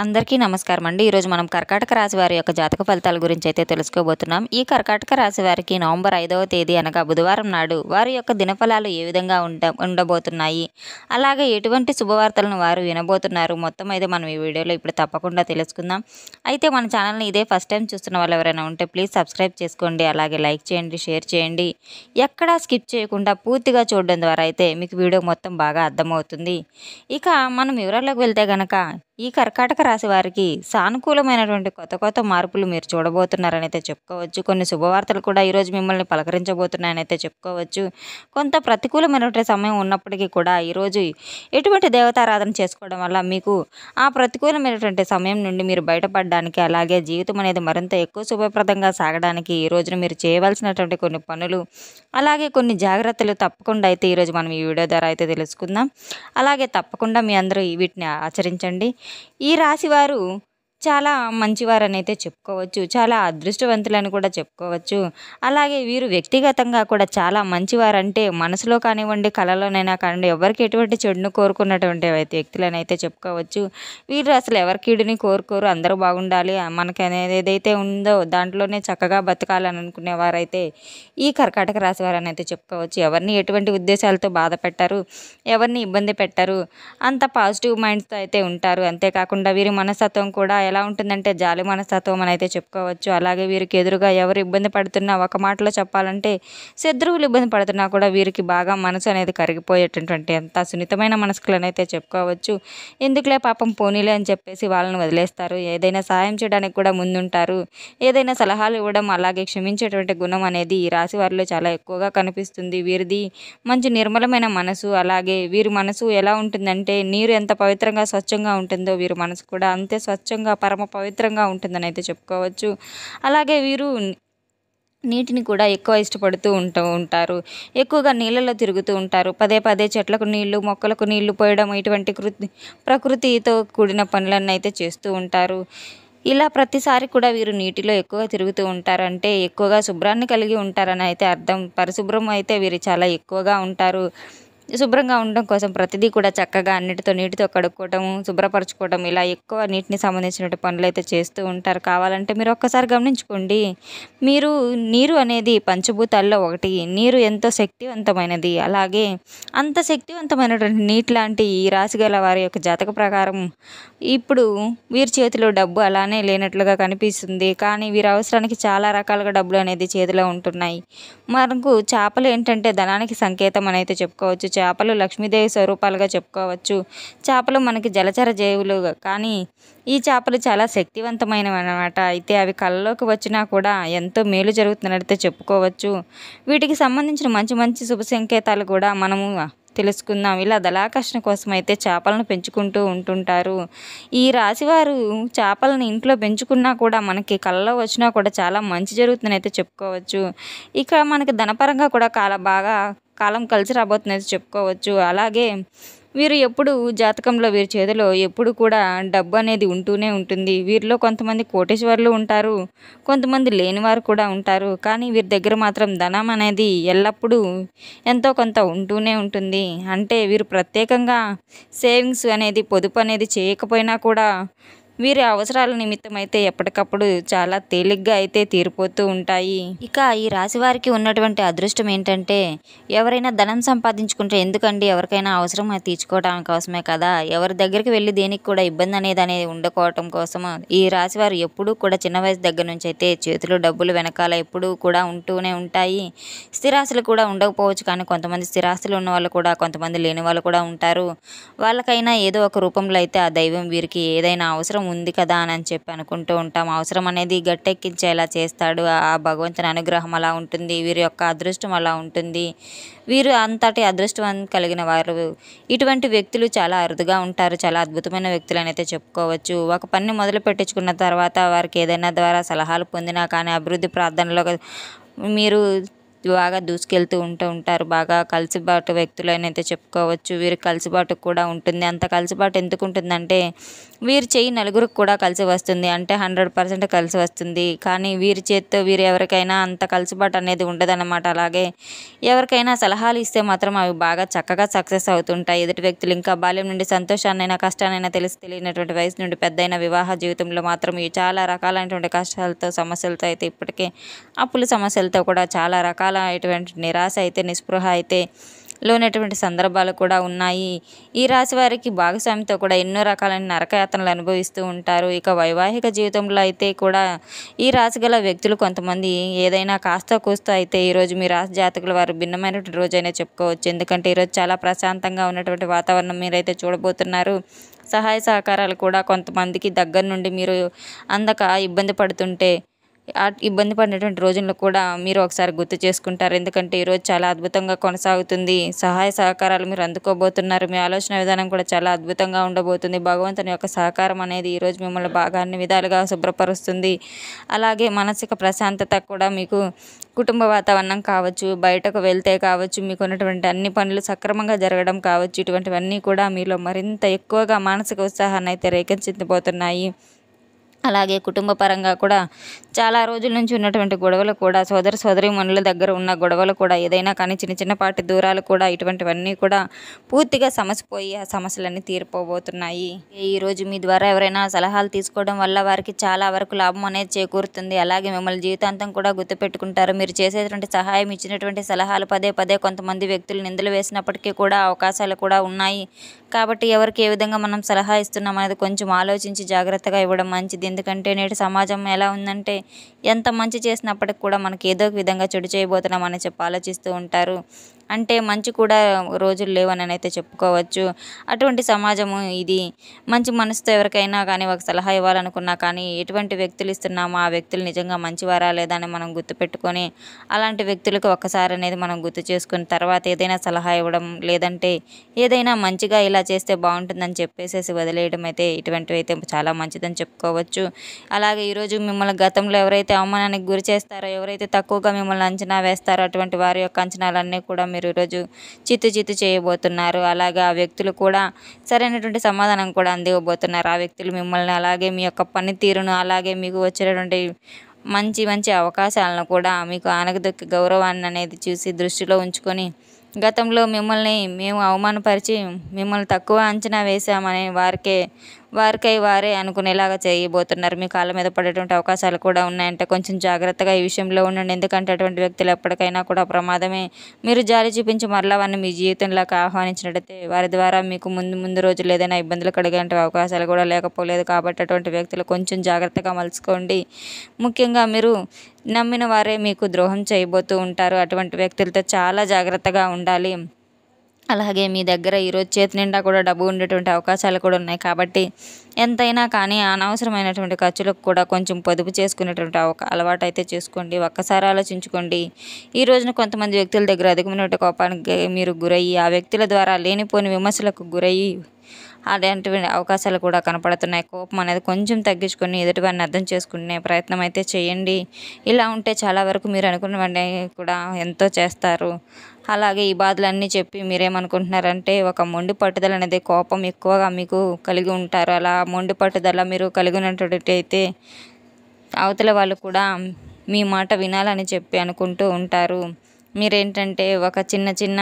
అందరికీ నమస్కారం అండి. ఈరోజు మనం కర్కాటక రాశి వారి యొక్క జాతక ఫలితాల గురించి అయితే తెలుసుకోబోతున్నాం. ఈ కర్కాటక రాశి వారికి నవంబర్ 5వ తేదీ అనగా బుధవారం నాడు వారి యొక్క దినఫలాలు ఏ విధంగా ఉండబోతున్నాయి, అలాగే ఎటువంటి శుభవార్తలను వారు వినబోతున్నారు, మొత్తం అయితే మనం ఈ వీడియోలో ఇప్పుడు తప్పకుండా తెలుసుకుందాం. అయితే మన ఛానల్ని ఇదే ఫస్ట్ టైం చూస్తున్న వాళ్ళు ఎవరైనా ఉంటే ప్లీజ్ సబ్స్క్రైబ్ చేసుకోండి, అలాగే లైక్ చేయండి, షేర్ చేయండి. ఎక్కడా స్కిప్ చేయకుండా పూర్తిగా చూడడం ద్వారా అయితే మీకు వీడియో మొత్తం బాగా అర్థమవుతుంది. ఇక మనం వివరాల్లోకి వెళ్తే గనక ఈ కర్కాటక రాశి వారికి సానుకూలమైనటువంటి కొత్త కొత్త మార్పులు మీరు చూడబోతున్నారని అయితే చెప్పుకోవచ్చు. కొన్ని శుభవార్తలు కూడా ఈరోజు మిమ్మల్ని పలకరించబోతున్నాయని అయితే చెప్పుకోవచ్చు. కొంత ప్రతికూలమైనటువంటి సమయం ఉన్నప్పటికీ కూడా ఈరోజు ఎటువంటి దేవతారాధన చేసుకోవడం వల్ల మీకు ఆ ప్రతికూలమైనటువంటి సమయం నుండి మీరు బయటపడడానికి, అలాగే జీవితం అనేది మరింత ఎక్కువ శుభప్రదంగా సాగడానికి ఈ రోజున మీరు చేయవలసినటువంటి కొన్ని పనులు, అలాగే కొన్ని జాగ్రత్తలు తప్పకుండా అయితే ఈరోజు మనం ఈ వీడియో ద్వారా అయితే తెలుసుకుందాం. అలాగే తప్పకుండా మీ అందరూ వీటిని ఆచరించండి. ఈ రాశివారు చాలా మంచివారని అయితే చెప్పుకోవచ్చు. చాలా అదృష్టవంతులని కూడా చెప్పుకోవచ్చు. అలాగే వీరు వ్యక్తిగతంగా కూడా చాలా మంచివారంటే మనసులో కానివ్వండి, కళలోనైనా కానివ్వండి, ఎవరికి ఎటువంటి చెడును కోరుకున్నటువంటి వ్యక్తులని అయితే చెప్పుకోవచ్చు. వీరు అసలు ఎవరి కీడుని కోరుకోరు, అందరూ బాగుండాలి, మనకి అనేది ఏదైతే ఉందో దాంట్లోనే చక్కగా బతకాలని అనుకునేవారైతే ఈ కర్కాటక రాశి వారని అయితే చెప్పుకోవచ్చు. ఎవరిని ఎటువంటి ఉద్దేశాలతో బాధ పెట్టారు, ఎవరిని ఇబ్బంది పెట్టారు, అంత పాజిటివ్ మైండ్స్తో అయితే ఉంటారు. అంతేకాకుండా వీరి మనస్తత్వం కూడా ఎలా ఉంటుందంటే జాలి మనస్తత్వం అని అయితే చెప్పుకోవచ్చు. అలాగే వీరికి ఎదురుగా ఎవరు ఇబ్బంది పడుతున్నా, ఒక మాటలో చెప్పాలంటే శత్రువులు ఇబ్బంది పడుతున్నా కూడా వీరికి బాగా మనసు అనేది కరిగిపోయేటటువంటి అంత సున్నితమైన మనసుకులని అయితే చెప్పుకోవచ్చు. ఎందుకులే పాపం పోనీలే అని చెప్పేసి వాళ్ళని వదిలేస్తారు. ఏదైనా సాయం చేయడానికి కూడా ముందుంటారు. ఏదైనా సలహాలు ఇవ్వడం, అలాగే క్షమించేటువంటి గుణం అనేది ఈ రాశి వారిలో చాలా ఎక్కువగా కనిపిస్తుంది. వీరిది మంచి నిర్మలమైన మనసు. అలాగే వీరి మనసు ఎలా ఉంటుందంటే నీరు ఎంత పవిత్రంగా స్వచ్ఛంగా ఉంటుందో వీరి మనసు కూడా అంతే స్వచ్ఛంగా పరమ పవిత్రంగా ఉంటుందని అయితే చెప్పుకోవచ్చు. అలాగే వీరు నీటిని కూడా ఎక్కువ ఇష్టపడుతూ ఉంటారు. ఎక్కువగా నీళ్ళలో తిరుగుతూ ఉంటారు. పదే పదే చెట్లకు నీళ్లు, మొక్కలకు నీళ్లు పోయడం, ఇటువంటి ప్రకృతితో కూడిన పనులను అయితే చేస్తూ ఉంటారు. ఇలా ప్రతిసారి కూడా వీరు నీటిలో ఎక్కువ తిరుగుతూ ఉంటారంటే ఎక్కువగా శుభ్రాన్ని కలిగి ఉంటారని అయితే అర్థం. పరిశుభ్రం అయితే వీరు చాలా ఎక్కువగా ఉంటారు. శుభ్రంగా ఉండడం కోసం ప్రతిదీ కూడా చక్కగా నీటితో కడుక్కోవటం, శుభ్రపరచుకోవడం, ఇలా ఎక్కువ నీటిని సంబంధించినటువంటి పనులు అయితే చేస్తూ ఉంటారు. కావాలంటే మీరు ఒక్కసారి గమనించుకోండి. నీరు అనేది పంచభూతాల్లో ఒకటి. నీరు ఎంతో శక్తివంతమైనది. అలాగే అంత శక్తివంతమైనటువంటి నీటి లాంటి ఈ రాశి గల వారి యొక్క జాతక ప్రకారం ఇప్పుడు వీరి చేతిలో డబ్బు అలానే లేనట్లుగా కనిపిస్తుంది. కానీ వీరి అవసరానికి చాలా రకాలుగా డబ్బులు అనేది చేతిలో ఉంటున్నాయి. మనకు చేపలు ఏంటంటే ధనానికి సంకేతం అని అయితే చెప్పుకోవచ్చు. చేపలు లక్ష్మీదేవి స్వరూపాలుగా చెప్పుకోవచ్చు. చేపలు మనకి జలచర జీవులు, కానీ ఈ చేపలు చాలా శక్తివంతమైనవి అన్నమాట. అయితే అవి కళ్ళలోకి వచ్చినా కూడా ఎంతో మేలు జరుగుతున్నట్లయితే చెప్పుకోవచ్చు. వీటికి సంబంధించిన మంచి మంచి శుభ సంకేతాలు కూడా మనము తెలుసుకుందాం. ఇలా దళాకర్షణ కోసం అయితే చేపలను పెంచుకుంటూ ఉంటుంటారు. ఈ రాశివారు చేపలను ఇంట్లో పెంచుకున్నా కూడా మనకి కళ్ళలో వచ్చినా కూడా చాలా మంచి జరుగుతుందని అయితే చెప్పుకోవచ్చు. ఇక మనకి ధనపరంగా కూడా కాలం కలిసి రాబోతుందని చెప్పుకోవచ్చు. అలాగే వీరు ఎప్పుడు జాతకంలో వీరి చేతిలో ఎప్పుడు కూడా డబ్బు అనేది ఉంటూనే ఉంటుంది. వీరిలో కొంతమంది కోటీశ్వరులు ఉంటారు, కొంతమంది లేనివారు కూడా ఉంటారు. కానీ వీరి దగ్గర మాత్రం ధనం అనేది ఎల్లప్పుడూ ఎంతో కొంత ఉంటూనే ఉంటుంది. అంటే వీరు ప్రత్యేకంగా సేవింగ్స్ అనేది, పొదుపు అనేది చేయకపోయినా కూడా వీరి అవసరాల నిమిత్తం అయితే ఎప్పటికప్పుడు చాలా తేలిగ్గా అయితే తీరిపోతూ ఉంటాయి. ఇక ఈ రాశి వారికి ఉన్నటువంటి అదృష్టం ఏంటంటే ఎవరైనా ధనం సంపాదించుకుంటే ఎందుకండి, ఎవరికైనా అవసరం అది తీర్చుకోవడం కోసమే కదా. ఎవరి దగ్గరికి వెళ్ళి దేనికి కూడా ఇబ్బంది అనేది ఉండకోవటం కోసం ఈ రాశి వారు ఎప్పుడూ కూడా చిన్న వయసు దగ్గర నుంచి అయితే చేతిలో డబ్బులు వెనకాల ఎప్పుడూ కూడా ఉంటూనే ఉంటాయి. స్థిరాస్తులు కూడా ఉండకపోవచ్చు, కానీ కొంతమంది స్థిరాస్తులు ఉన్న వాళ్ళు కూడా, కొంతమంది లేని వాళ్ళు కూడా ఉంటారు. వాళ్ళకైనా ఏదో ఒక రూపంలో అయితే ఆ దైవం వీరికి ఏదైనా అవసరం ఉంది కదా అని చెప్పి అనుకుంటూ ఉంటాం. అవసరం అనేది గట్టెక్కించేలా చేస్తాడు. ఆ భగవంతుని అనుగ్రహం అలా ఉంటుంది. వీరి యొక్క అదృష్టం అలా ఉంటుంది. వీరు అంతటి అదృష్టం కలిగిన వారు. ఇటువంటి వ్యక్తులు చాలా అరుదుగా ఉంటారు. చాలా అద్భుతమైన వ్యక్తులు అని అయితే చెప్పుకోవచ్చు. ఒక పని మొదలు పెట్టించుకున్న తర్వాత వారికి ఏదైనా ద్వారా సలహాలు పొందినా కానీ, అభివృద్ధి ప్రార్థనలో మీరు బాగా దూసుకెళ్తూ ఉంటారు. బాగా కలిసిబాటు వ్యక్తులనైతే చెప్పుకోవచ్చు. వీరికి కలిసిబాటు కూడా ఉంటుంది. అంత కలిసిబాటు ఎందుకుంటుందంటే వీరి చెయ్యి నలుగురికి కూడా కలిసి వస్తుంది. అంటే 100% కలిసి వస్తుంది. కానీ వీరి చేత్తో వీరు ఎవరికైనా అంత కలిసిబాటు అనేది ఉండదన్నమాట. అలాగే ఎవరికైనా సలహాలు ఇస్తే మాత్రం అవి బాగా చక్కగా సక్సెస్ అవుతుంటాయి. ఎదుటి వ్యక్తులు ఇంకా బాల్యం నుండి సంతోషాన్నైనా, కష్టాన్నైనా తెలియనటువంటి వయసు నుండి పెద్దయిన వివాహ జీవితంలో మాత్రం ఇవి చాలా రకాలైనటువంటి కష్టాలతో, సమస్యలతో అయితే ఇప్పటికే అప్పుల సమస్యలతో కూడా చాలా రకాలైనటువంటి నిరాశ అయితే, నిస్పృహ అయితే లోనటువంటి సందర్భాలు కూడా ఉన్నాయి. ఈ రాశి వారికి భాగస్వామితో కూడా ఎన్నో రకాలైన నరకయాతనలు అనుభవిస్తూ ఉంటారు. ఇక వైవాహిక జీవితంలో అయితే కూడా ఈ రాశి గల వ్యక్తులు కొంతమంది ఏదైనా కాస్త కూస్తో అయితే ఈరోజు మీ రాశి జాతకులు వారు భిన్నమైనటువంటి రోజైనా చెప్పుకోవచ్చు. ఎందుకంటే ఈరోజు చాలా ప్రశాంతంగా ఉన్నటువంటి వాతావరణం మీరైతే చూడబోతున్నారు. సహాయ సహకారాలు కూడా కొంతమందికి దగ్గర నుండి మీరు అందక ఇబ్బంది పడుతుంటే ఇబ్బంది పడినటువంటి రోజుల్లో కూడా మీరు ఒకసారి గుర్తు చేసుకుంటారు. ఎందుకంటే ఈరోజు చాలా అద్భుతంగా కొనసాగుతుంది. సహాయ సహకారాలు మీరు అందుకోబోతున్నారు. మీ ఆలోచన విధానం కూడా చాలా అద్భుతంగా ఉండబోతుంది. భగవంతుని యొక్క సహకారం అనేది ఈరోజు మిమ్మల్ని బాగా అన్ని విధాలుగా శుభ్రపరుస్తుంది. అలాగే మానసిక ప్రశాంతత కూడా మీకు కుటుంబ వాతావరణం కావచ్చు, బయటకు వెళ్తే కావచ్చు, మీకు ఉన్నటువంటి అన్ని పనులు సక్రమంగా జరగడం కావచ్చు, ఇటువంటివన్నీ కూడా మీలో మరింత ఎక్కువగా మానసిక ఉత్సాహాన్ని అయితే రేకెత్తించబోతున్నాయి. అలాగే కుటుంబ పరంగా కూడా చాలా రోజుల నుంచి ఉన్నటువంటి గొడవలు కూడా సోదరీమణుల దగ్గర ఉన్న గొడవలు కూడా ఏదైనా కానీ చిన్నపాటి దూరాలు కూడా ఇటువంటివన్నీ కూడా పూర్తిగా సమసిపోయి ఆ సమస్యలన్నీ తీరిపోబోతున్నాయి. ఈరోజు మీ ద్వారా ఎవరైనా సలహాలు తీసుకోవడం వల్ల వారికి చాలా వరకు లాభం అనేది చేకూరుతుంది. అలాగే మిమ్మల్ని జీవితాంతం కూడా గుర్తుపెట్టుకుంటారు. మీరు చేసేటువంటి సహాయం, ఇచ్చినటువంటి సలహాలు పదే కొంతమంది వ్యక్తులు నిందలు వేసినప్పటికీ కూడా అవకాశాలు కూడా ఉన్నాయి. కాబట్టి ఎవరికి ఏ విధంగా మనం సలహా ఇస్తున్నాం అనేది కొంచెం ఆలోచించి జాగ్రత్తగా ఇవ్వడం మంచిది. ఎందుకంటే నేటి సమాజం ఎలా ఉందంటే ఎంత మంచి చేసినప్పటికి కూడా మనకి ఏదో ఒక విధంగా చెడు చేయబోతున్నామని చెప్పి ఆలోచిస్తూ ఉంటారు. అంటే మంచి కూడా రోజులు లేవని అయితే చెప్పుకోవచ్చు. అటువంటి సమాజము ఇది. మంచి మనసుతో ఎవరికైనా కానీ ఒక సలహా ఇవ్వాలనుకున్నా కానీ ఎటువంటి వ్యక్తులు ఇస్తున్నామో ఆ వ్యక్తులు నిజంగా మంచివారా లేదా అని మనం గుర్తుపెట్టుకొని అలాంటి వ్యక్తులకు ఒక్కసారి అనేది మనం గుర్తు చేసుకుని తర్వాత ఏదైనా సలహా ఇవ్వడం, లేదంటే ఏదైనా మంచిగా ఇలా చేస్తే బాగుంటుందని చెప్పేసేసి వదిలేయడం అయితే ఇటువంటివి అయితే చాలా మంచిదని చెప్పుకోవచ్చు. అలాగే ఈరోజు మిమ్మల్ని గతంలో ఎవరైతే అవమానానికి గురి చేస్తారో, ఎవరైతే తక్కువగా మిమ్మల్ని అంచనా వేస్తారో అటువంటి వారి యొక్క అంచనాలన్నీ కూడా మీరు ఈరోజు చిత్తు చేయబోతున్నారు. అలాగే ఆ వ్యక్తులు కూడా సరైనటువంటి సమాధానం కూడా అందివ్వబోతున్నారు. ఆ వ్యక్తులు మిమ్మల్ని అలాగే మీ యొక్క పనితీరును, అలాగే మీకు వచ్చేటటువంటి మంచి అవకాశాలను కూడా మీకు ఆనగదొక్కి గౌరవాన్ని అనేది చూసి దృష్టిలో ఉంచుకొని గతంలో మేము అవమానపరిచి మిమ్మల్ని తక్కువ అంచనా వేశామని వారికై వారే అనుకునేలాగా చేయబోతున్నారు. మీ కాళ్ళ మీద పడేటువంటి అవకాశాలు కూడా ఉన్నాయంటే కొంచెం జాగ్రత్తగా ఈ విషయంలో ఉండండి. ఎందుకంటే అటువంటి వ్యక్తులు ఎప్పటికైనా కూడా ప్రమాదమే. మీరు జాలి చూపించి మరలా వారిని మీ జీవితంలోకి ఆహ్వానించినట్టయితే వారి ద్వారా మీకు ముందు రోజులు ఏదైనా ఇబ్బందులు కలిగే అవకాశాలు కూడా లేకపోలేదు. కాబట్టి అటువంటి వ్యక్తులు కొంచెం జాగ్రత్తగా మలుచుకోండి. ముఖ్యంగా మీరు నమ్మిన వారే మీకు ద్రోహం చేయబోతూ ఉంటారు. అటువంటి వ్యక్తులతో చాలా జాగ్రత్తగా ఉండాలి. అలాగే మీ దగ్గర ఈరోజు చేతి నిండా కూడా డబ్బు ఉండేటువంటి అవకాశాలు కూడా ఉన్నాయి. కాబట్టి ఎంతైనా కానీ అనవసరమైనటువంటి ఖర్చులకు కూడా కొంచెం పొదుపు చేసుకునేటువంటి అలవాటు అయితే చేసుకోండి. ఒక్కసారి ఆలోచించుకోండి. ఈ రోజున కొంతమంది వ్యక్తుల దగ్గర అధికమైనటువంటి కోపానికి మీరు గురయ్యి ఆ వ్యక్తుల ద్వారా లేనిపోని విమర్శలకు గురయ్యి అలాంటివి అవకాశాలు కూడా కనపడుతున్నాయి. కోపం అనేది కొంచెం తగ్గించుకొని ఎదుటివారిని అర్థం చేసుకునే ప్రయత్నం అయితే చేయండి. ఇలా ఉంటే చాలా వరకు మీరు అనుకున్నవన్నీ కూడా ఎంతో చేస్తారు. అలాగే ఈ బాధలన్నీ చెప్పి మీరేమనుకుంటున్నారంటే ఒక మొండి పట్టుదల అనేది, కోపం ఎక్కువగా మీకు కలిగి ఉంటారు. అలా మొండి పట్టుదల మీరు కలిగినటువంటి అయితే అవతల వాళ్ళు కూడా మీ మాట వినాలని చెప్పి అనుకుంటూ ఉంటారు. మీరేంటంటే ఒక చిన్న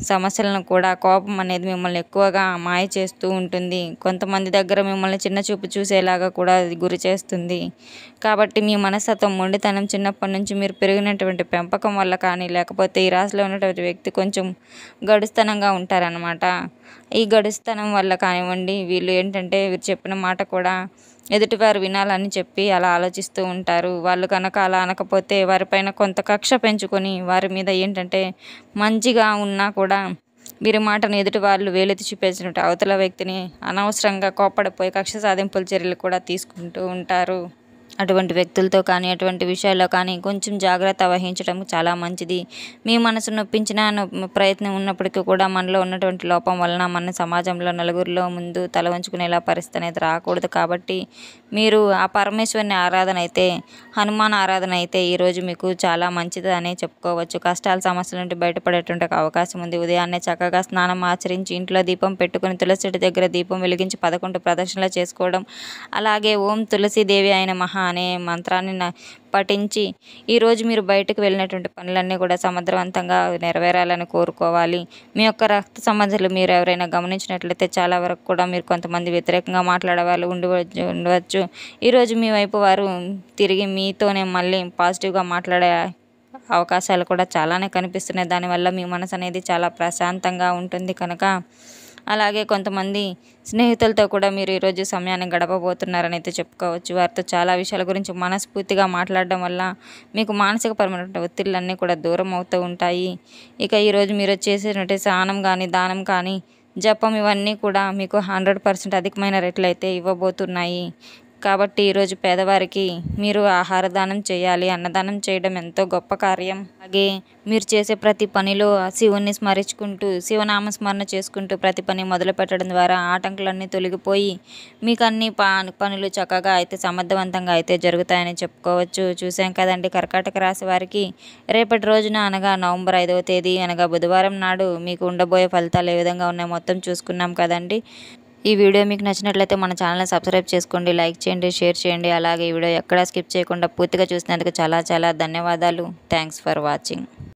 సమస్యలను కూడా కోపం అనేది మిమ్మల్ని ఎక్కువగా మాయ చేస్తూ ఉంటుంది. కొంతమంది దగ్గర మిమ్మల్ని చిన్న చూపు చూసేలాగా కూడా అది గురి చేస్తుంది. కాబట్టి మీ మనస్తత్వం, మొండితనం చిన్నప్పటి నుంచి మీరు పెరిగినటువంటి పెంపకం వల్ల కానీ, లేకపోతే ఈ రాశిలో ఉన్నటువంటి వ్యక్తి కొంచెం గడుస్తనంగా ఉంటారనమాట. ఈ గడుస్తనం వల్ల కానివ్వండి, వీళ్ళు వీరు చెప్పిన మాట కూడా ఎదుటివారు వినాలని చెప్పి అలా ఆలోచిస్తూ ఉంటారు. వాళ్ళు కనుక అలా అనకపోతే వారిపైన కొంత కక్ష పెంచుకొని వారి మీద మంచిగా ఉన్నా కూడా వీరి మాటను ఎదుటి వాళ్ళు వేలెత్తి చూపించినట్టు అవతల వ్యక్తిని అనవసరంగా కోప్పడిపోయి కక్ష సాధింపుల చర్యలు కూడా తీసుకుంటూ ఉంటారు. అటువంటి వ్యక్తులతో కానీ అటువంటి విషయాల్లో కానీ కొంచెం జాగ్రత్త వహించడం చాలా మంచిది. మీ మనసు నొప్పించిన ప్రయత్నం ఉన్నప్పటికీ కూడా మనలో ఉన్నటువంటి లోపం వలన మన సమాజంలో నలుగురిలో ముందు తల వంచుకునేలా పరిస్థితి అనేది రాకూడదు. కాబట్టి మీరు ఆ పరమేశ్వరుని ఆరాధన అయితే హనుమాన్ ఆరాధన అయితే ఈరోజు మీకు చాలా మంచిది అని చెప్పుకోవచ్చు. కష్టాల సమస్యల నుండి బయటపడేటువంటి అవకాశం ఉంది. ఉదయాన్నే చక్కగా స్నానం ఆచరించి ఇంట్లో దీపం పెట్టుకుని తులసి చెట్టు దగ్గర దీపం వెలిగించి 11 ప్రదక్షిణలు చేసుకోవడం, అలాగే ఓం తులసీదేవి అయిన మహా అనే మంత్రాన్ని పఠించి ఈరోజు మీరు బయటకు వెళ్ళినటువంటి పనులన్నీ కూడా సమర్థవంతంగా నెరవేరాలని కోరుకోవాలి. మీ యొక్క రక్త సంబంధాలు మీరు ఎవరైనా గమనించినట్లయితే చాలా వరకు కూడా మీరు కొంతమంది వ్యతిరేకంగా మాట్లాడే వాళ్ళు ఉండవచ్చు. ఈరోజు మీ వైపు వారు తిరిగి మీతోనే మళ్ళీ పాజిటివ్గా మాట్లాడే అవకాశాలు కూడా చాలానే కనిపిస్తున్నాయి. దానివల్ల మీ మనసు అనేది చాలా ప్రశాంతంగా ఉంటుంది కనుక, అలాగే కొంతమంది స్నేహితులతో కూడా మీరు ఈరోజు సమయాన్ని గడపబోతున్నారని అయితే చెప్పుకోవచ్చు. వారితో చాలా విషయాల గురించి మనస్ఫూర్తిగా మాట్లాడడం వల్ల మీకు మానసికపరమైన ఒత్తిళ్ళన్నీ కూడా దూరం అవుతూ ఉంటాయి. ఇక ఈరోజు మీరు చేసేటువంటి స్నానం కానీ, దానం కానీ, జపం ఇవన్నీ కూడా మీకు 100% అధికమైన రెట్లు అయితే ఇవ్వబోతున్నాయి. కాబట్టి ఈరోజు పేదవారికి మీరు ఆహార దానం చేయాలి. అన్నదానం చేయడం ఎంతో గొప్ప కార్యం. అలాగే మీరు చేసే ప్రతి పనిలో శివుణ్ణి స్మరించుకుంటూ శివనామస్మరణ చేసుకుంటూ ప్రతి పని మొదలు పెట్టడం ద్వారా ఆటంకులన్నీ తొలగిపోయి మీకు అన్ని పనులు చక్కగా అయితే సమర్థవంతంగా అయితే జరుగుతాయని చెప్పుకోవచ్చు. చూసాం కదండి, కర్కాటక రాశి వారికి రేపటి రోజున అనగా నవంబర్ 5వ తేదీ అనగా బుధవారం నాడు మీకు ఉండబోయే ఫలితాలు ఏ విధంగా ఉన్నాయో మొత్తం చూసుకున్నాం కదండి. ఈ వీడియో మీకు నచ్చినట్లయితే మన ఛానల్ని సబ్స్క్రైబ్ చేసుకోండి, లైక్ చేయండి, షేర్ చేయండి. అలాగే ఈ వీడియో ఎక్కడా స్కిప్ చేయకుండా పూర్తిగా చూసినందుకు చాలా చాలా ధన్యవాదాలు. Thanks for watching.